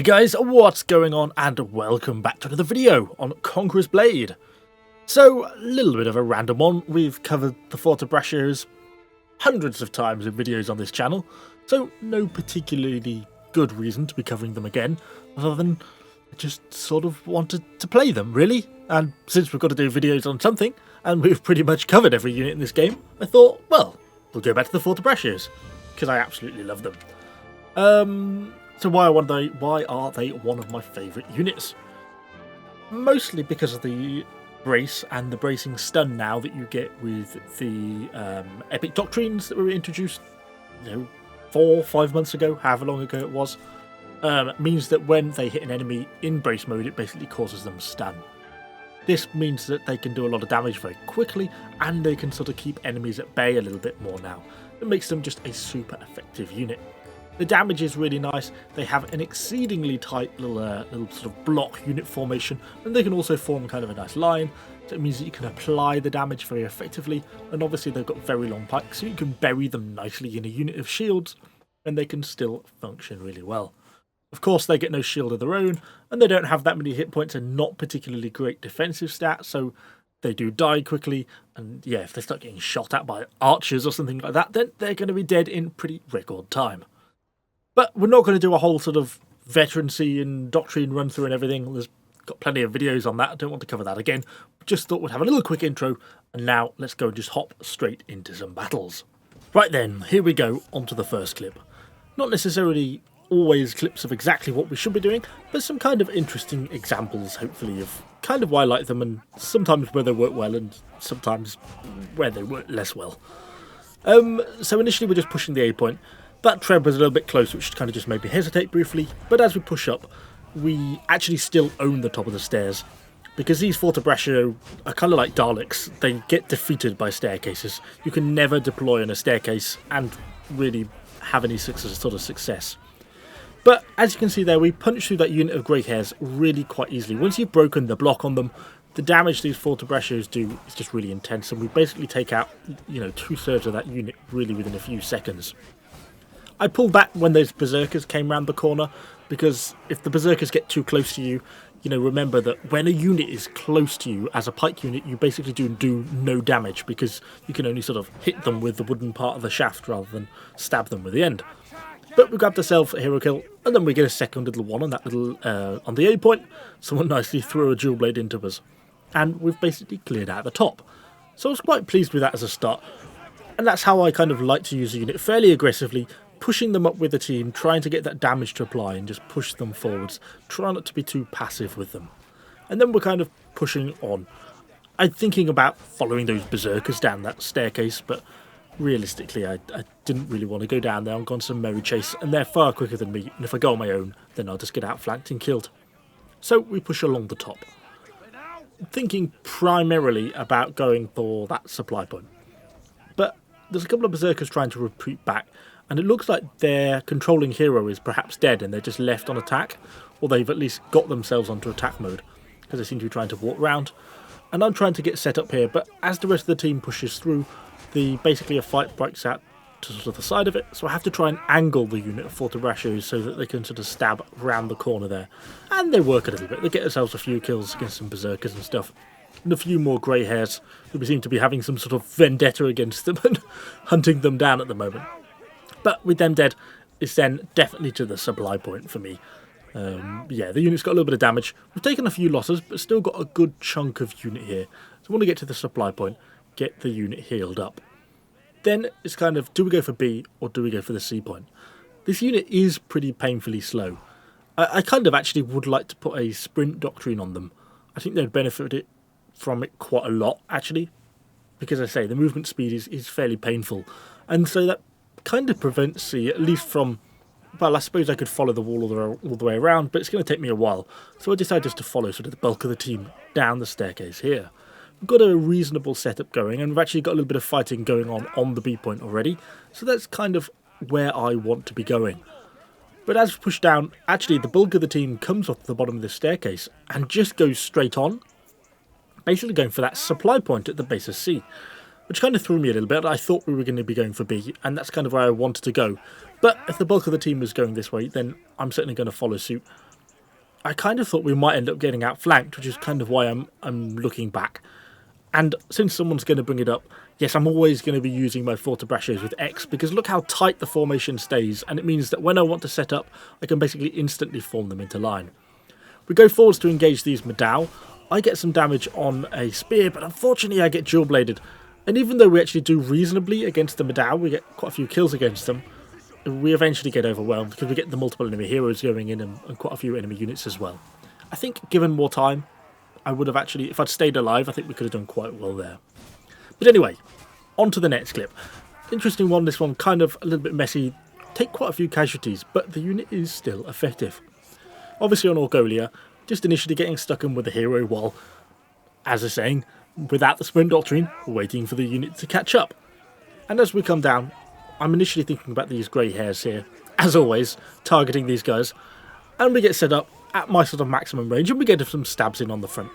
guys, what's going on, and welcome back to another video on Conqueror's Blade. So, a little bit of a random one. We've covered the Fortebraccios hundreds of times in videos on this channel, so no particularly good reason to be covering them again, other than I just sort of wanted to play them, really. And since we've got to do videos on something, and we've pretty much covered every unit in this game, I thought, well, we'll go back to the Fortebraccios, because I absolutely love them. So why are they one of my favourite units? Mostly because of the brace and the bracing stun now that you get with the epic doctrines that were introduced, 4 or 5 months ago, however long ago it was. Means that when they hit an enemy in brace mode, it basically causes them stun. This means that they can do a lot of damage very quickly, and they can sort of keep enemies at bay a little bit more now. It makes them just a super effective unit. The damage is really nice. They have an exceedingly tight little sort of block unit formation, and they can also form kind of a nice line, so it means that you can apply the damage very effectively, and obviously they've got very long pikes, so you can bury them nicely in a unit of shields, and they can still function really well. Of course, they get no shield of their own, and they don't have that many hit points and not particularly great defensive stats, so they do die quickly, and yeah, if they start getting shot at by archers or something like that, then they're going to be dead in pretty record time. But we're not going to do a whole sort of veterancy and doctrine run through and everything. There's got plenty of videos on that. I don't want to cover that again. Just thought we'd have a little quick intro, and now let's go and just hop straight into some battles. Right then, here we go onto the first clip. Not necessarily always clips of exactly what we should be doing, but some kind of interesting examples, hopefully, of kind of why I like them, and sometimes where they work well and sometimes where they work less well. So initially we're just pushing the A point. That tread was a little bit close, which kind of just made me hesitate briefly, but as we push up, we actually still own the top of the stairs, because these Fortebraccio are kind of like Daleks. They get defeated by staircases. You can never deploy on a staircase and really have any sort of success. But as you can see there, we punch through that unit of grey hairs really quite easily. Once you've broken the block on them, the damage these Fortebraccios do is just really intense, and we basically take out, 2/3 of that unit really within a few seconds. I pulled back when those berserkers came round the corner, because if the berserkers get too close to you, remember that when a unit is close to you as a pike unit, you basically do no damage, because you can only sort of hit them with the wooden part of the shaft rather than stab them with the end. But we grabbed ourselves a hero kill, and then we get a second little one on that little on the A point. Someone nicely threw a dual blade into us, and we've basically cleared out the top. So I was quite pleased with that as a start, and that's how I kind of like to use a unit, fairly aggressively, pushing them up with the team, trying to get that damage to apply and just push them forwards. Try not to be too passive with them. And then we're kind of pushing on. I'm thinking about following those berserkers down that staircase, but realistically I didn't really want to go down there. I'm going some merry chase, and they're far quicker than me, and if I go on my own, then I'll just get outflanked and killed. So we push along the top, thinking primarily about going for that supply point. But there's a couple of berserkers trying to retreat back, and it looks like their controlling hero is perhaps dead and they're just left on attack, or they've at least got themselves onto attack mode, because they seem to be trying to walk round. And I'm trying to get set up here, but as the rest of the team pushes through, basically a fight breaks out to sort of the side of it, so I have to try and angle the unit of Fortebraccios so that they can sort of stab round the corner there. And they work a little bit. They get themselves a few kills against some berserkers and stuff. And a few more grey hairs who seem to be having some sort of vendetta against them and hunting them down at the moment. But with them dead, it's then definitely to the supply point for me. Yeah, the unit's got a little bit of damage. We've taken a few losses, but still got a good chunk of unit here. So I want to get to the supply point, get the unit healed up. Then it's kind of, do we go for B or do we go for the C point? This unit is pretty painfully slow. I kind of actually would like to put a sprint doctrine on them. I think they'd benefit from it quite a lot, actually. Because I say, the movement speed is fairly painful. And so that kind of prevents C, at least from, well, I suppose I could follow the wall all the way around, but it's going to take me a while. So I decided just to follow sort of the bulk of the team down the staircase here. We've got a reasonable setup going, and we've actually got a little bit of fighting going on the B point already. So that's kind of where I want to be going. But as we push down, actually the bulk of the team comes off the bottom of this staircase and just goes straight on, basically going for that supply point at the base of C. Which kind of threw me a little bit. I thought we were going to be going for B, and that's kind of where I wanted to go. But if the bulk of the team was going this way, then I'm certainly going to follow suit. I kind of thought we might end up getting outflanked, which is kind of why I'm looking back. And since someone's going to bring it up, yes, I'm always going to be using my Fortebraccios with X, because look how tight the formation stays, and it means that when I want to set up, I can basically instantly form them into line. We go forwards to engage these Madao. I get some damage on a spear, but unfortunately I get dual-bladed. And even though we actually do reasonably against the Madao, we get quite a few kills against them, we eventually get overwhelmed because we get the multiple enemy heroes going in and quite a few enemy units as well. I think given more time, I would have actually, if I'd stayed alive, I think we could have done quite well there. But anyway, on to the next clip. Interesting one, this one kind of a little bit messy, take quite a few casualties, but the unit is still effective. Obviously on Orgolia, just initially getting stuck in with the hero while, as I was saying, without the sprint doctrine, waiting for the unit to catch up. And as we come down, I'm initially thinking about these grey hairs here, as always, targeting these guys, and we get set up at my sort of maximum range, and we get some stabs in on the front.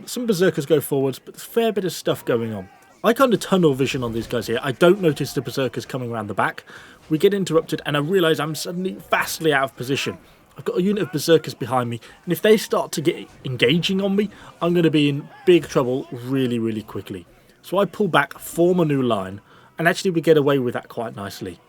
Some berserkers go forwards, but there's a fair bit of stuff going on. I kind of tunnel vision on these guys here. I don't notice the berserkers coming around the back. We get interrupted, and I realise I'm suddenly vastly out of position. I've got a unit of berserkers behind me, and if they start to get engaging on me, I'm going to be in big trouble really, really quickly. So I pull back, form a new line, and actually we get away with that quite nicely.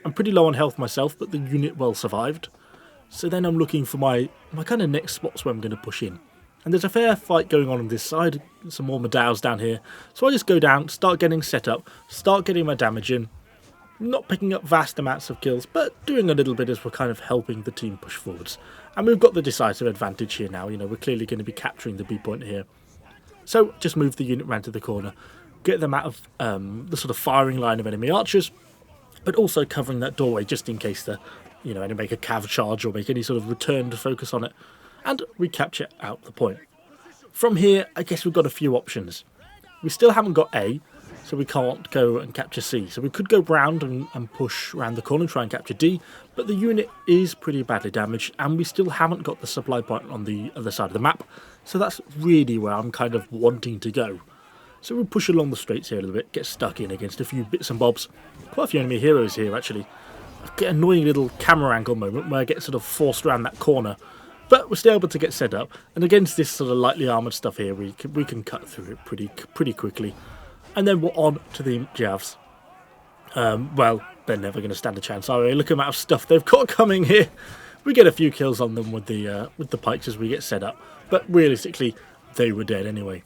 I'm pretty low on health myself, but the unit well survived. So then I'm looking for my kind of next spots where I'm going to push in. And there's a fair fight going on this side, some more Madaos down here. So I just go down, start getting set up, start getting my damage in. Not picking up vast amounts of kills, but doing a little bit as we're kind of helping the team push forwards. And we've got the decisive advantage here now, we're clearly going to be capturing the B point here. So just move the unit round to the corner, get them out of the sort of firing line of enemy archers, but also covering that doorway just in case the and make a cav charge or make any sort of return to focus on it, and we capture out the point. From here, I guess we've got a few options. We still haven't got A, so we can't go and capture C. So we could go round and push around the corner and try and capture D, but the unit is pretty badly damaged, and we still haven't got the supply point on the other side of the map, so that's really where I'm kind of wanting to go. So we push along the straights here a little bit, get stuck in against a few bits and bobs. Quite a few enemy heroes here, actually. I get an annoying little camera angle moment where I get sort of forced around that corner, but we're still able to get set up, and against this sort of lightly armoured stuff here, we can cut through it pretty quickly. And then we're on to the Javs. Well, they're never going to stand a chance, are they? Look at the amount of stuff they've got coming here. We get a few kills on them with the pikes as we get set up, but realistically, they were dead anyway.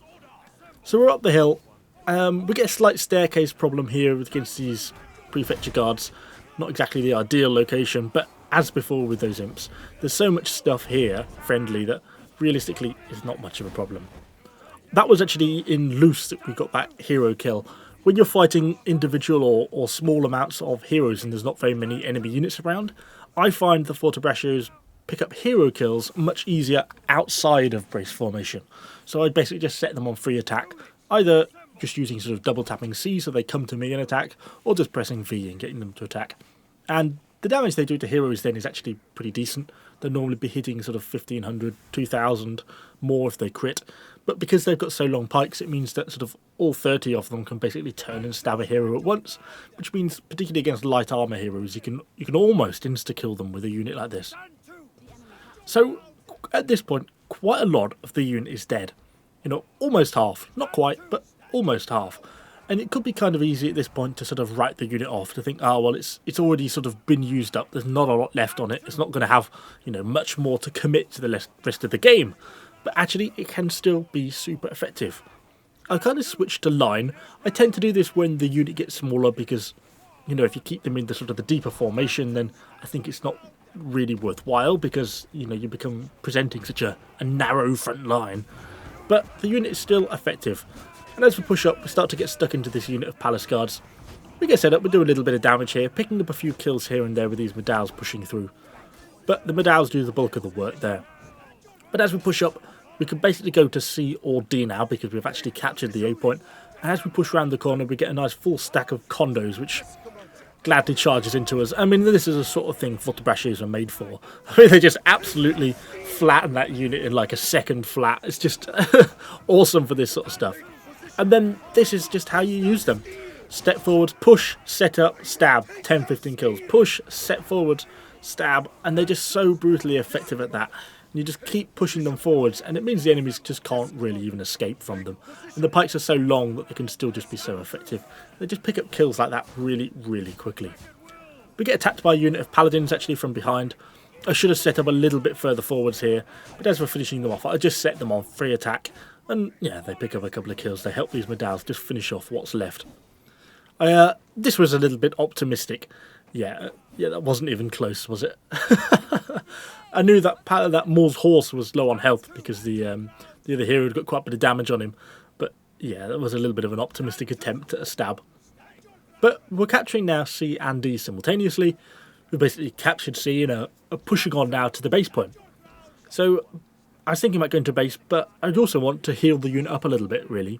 So we're up the hill. We get a slight staircase problem here against these prefecture guards. Not exactly the ideal location, but as before with those imps, there's so much stuff here, friendly, that realistically is not much of a problem. That was actually in loose that we got that hero kill. When you're fighting individual or small amounts of heroes and there's not very many enemy units around, I find the Fortebraccios pick up hero kills much easier outside of brace formation. So I basically just set them on free attack, either just using sort of double tapping C so they come to me and attack, or just pressing V and getting them to attack. And the damage they do to heroes then is actually pretty decent. They'll normally be hitting sort of 1500, 2000 more if they crit. But because they've got so long pikes, it means that sort of all 30 of them can basically turn and stab a hero at once, which means particularly against light armor heroes, you can almost insta-kill them with a unit like this. So at this point, quite a lot of the unit is dead. Almost half. Not quite, but almost half. And it could be kind of easy at this point to sort of write the unit off, to think, well, it's already sort of been used up. There's not a lot left on it. It's not going to have, much more to commit to the rest of the game. But actually, it can still be super effective. I kind of switched to line. I tend to do this when the unit gets smaller because, if you keep them in the sort of the deeper formation, then I think it's not really worthwhile because, you become presenting such a narrow front line. But the unit is still effective. And as we push up, we start to get stuck into this unit of palace guards. We get set up, we do a little bit of damage here, picking up a few kills here and there with these Madaos pushing through. But the Madaos do the bulk of the work there. But as we push up, we can basically go to C or D now because we've actually captured the A point. And as we push around the corner, we get a nice full stack of condos, which gladly charges into us. I mean, this is a sort of thing Fortebraccios are made for. I mean, they just absolutely flatten that unit in like a second flat. It's just awesome for this sort of stuff. And then this is just how you use them. Step forward, push, set up, stab, 10-15 kills. Push, set forward, stab, and they're just so brutally effective at that. You just keep pushing them forwards, and it means the enemies just can't really even escape from them. And the pikes are so long that they can still just be so effective. They just pick up kills like that really, really quickly. We get attacked by a unit of paladins actually from behind. I should have set up a little bit further forwards here, but as we're finishing them off, I just set them on free attack. And yeah, they pick up a couple of kills. They help these medals just finish off what's left. This was a little bit optimistic. Yeah, that wasn't even close, was it? I knew that Maul's horse was low on health because the other hero had got quite a bit of damage on him. But yeah, that was a little bit of an optimistic attempt at a stab. But we're capturing now C and D simultaneously. We basically captured C and are pushing on now to the base point. So I was thinking about going to base, but I'd also want to heal the unit up a little bit, really.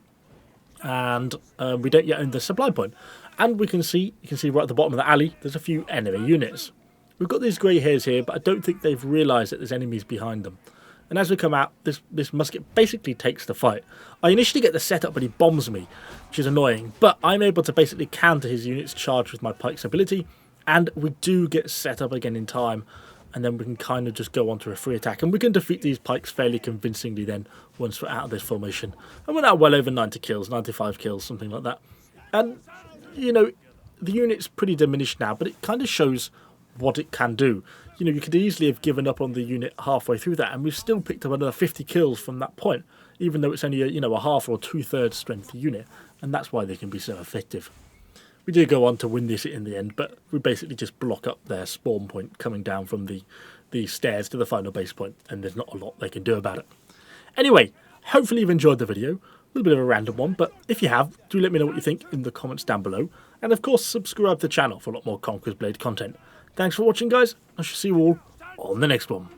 And we don't yet own the supply point. And you can see right at the bottom of the alley, there's a few enemy units. We've got these grey hairs here, but I don't think they've realised that there's enemies behind them. And as we come out, this musket basically takes the fight. I initially get the setup, but he bombs me, which is annoying. But I'm able to basically counter his units charged with my pike's ability. And we do get set up again in time. And then we can kind of just go on to a free attack. And we can defeat these pikes fairly convincingly then, once we're out of this formation. And we're now well over 90 kills, 95 kills, something like that. And, you know, the unit's pretty diminished now, but it kind of shows what it can do. You know, you could easily have given up on the unit halfway through that, and we've still picked up another 50 kills from that point, even though it's only a half or 2/3 strength unit, and that's why they can be so effective. We did go on to win this in the end, but we basically just block up their spawn point coming down from the stairs to the final base point, and there's not a lot they can do about it. Anyway, hopefully you've enjoyed the video. A little bit of a random one, but if you have, do let me know what you think in the comments down below. And of course, subscribe to the channel for a lot more Conqueror's Blade content. Thanks for watching, guys. I shall see you all on the next one.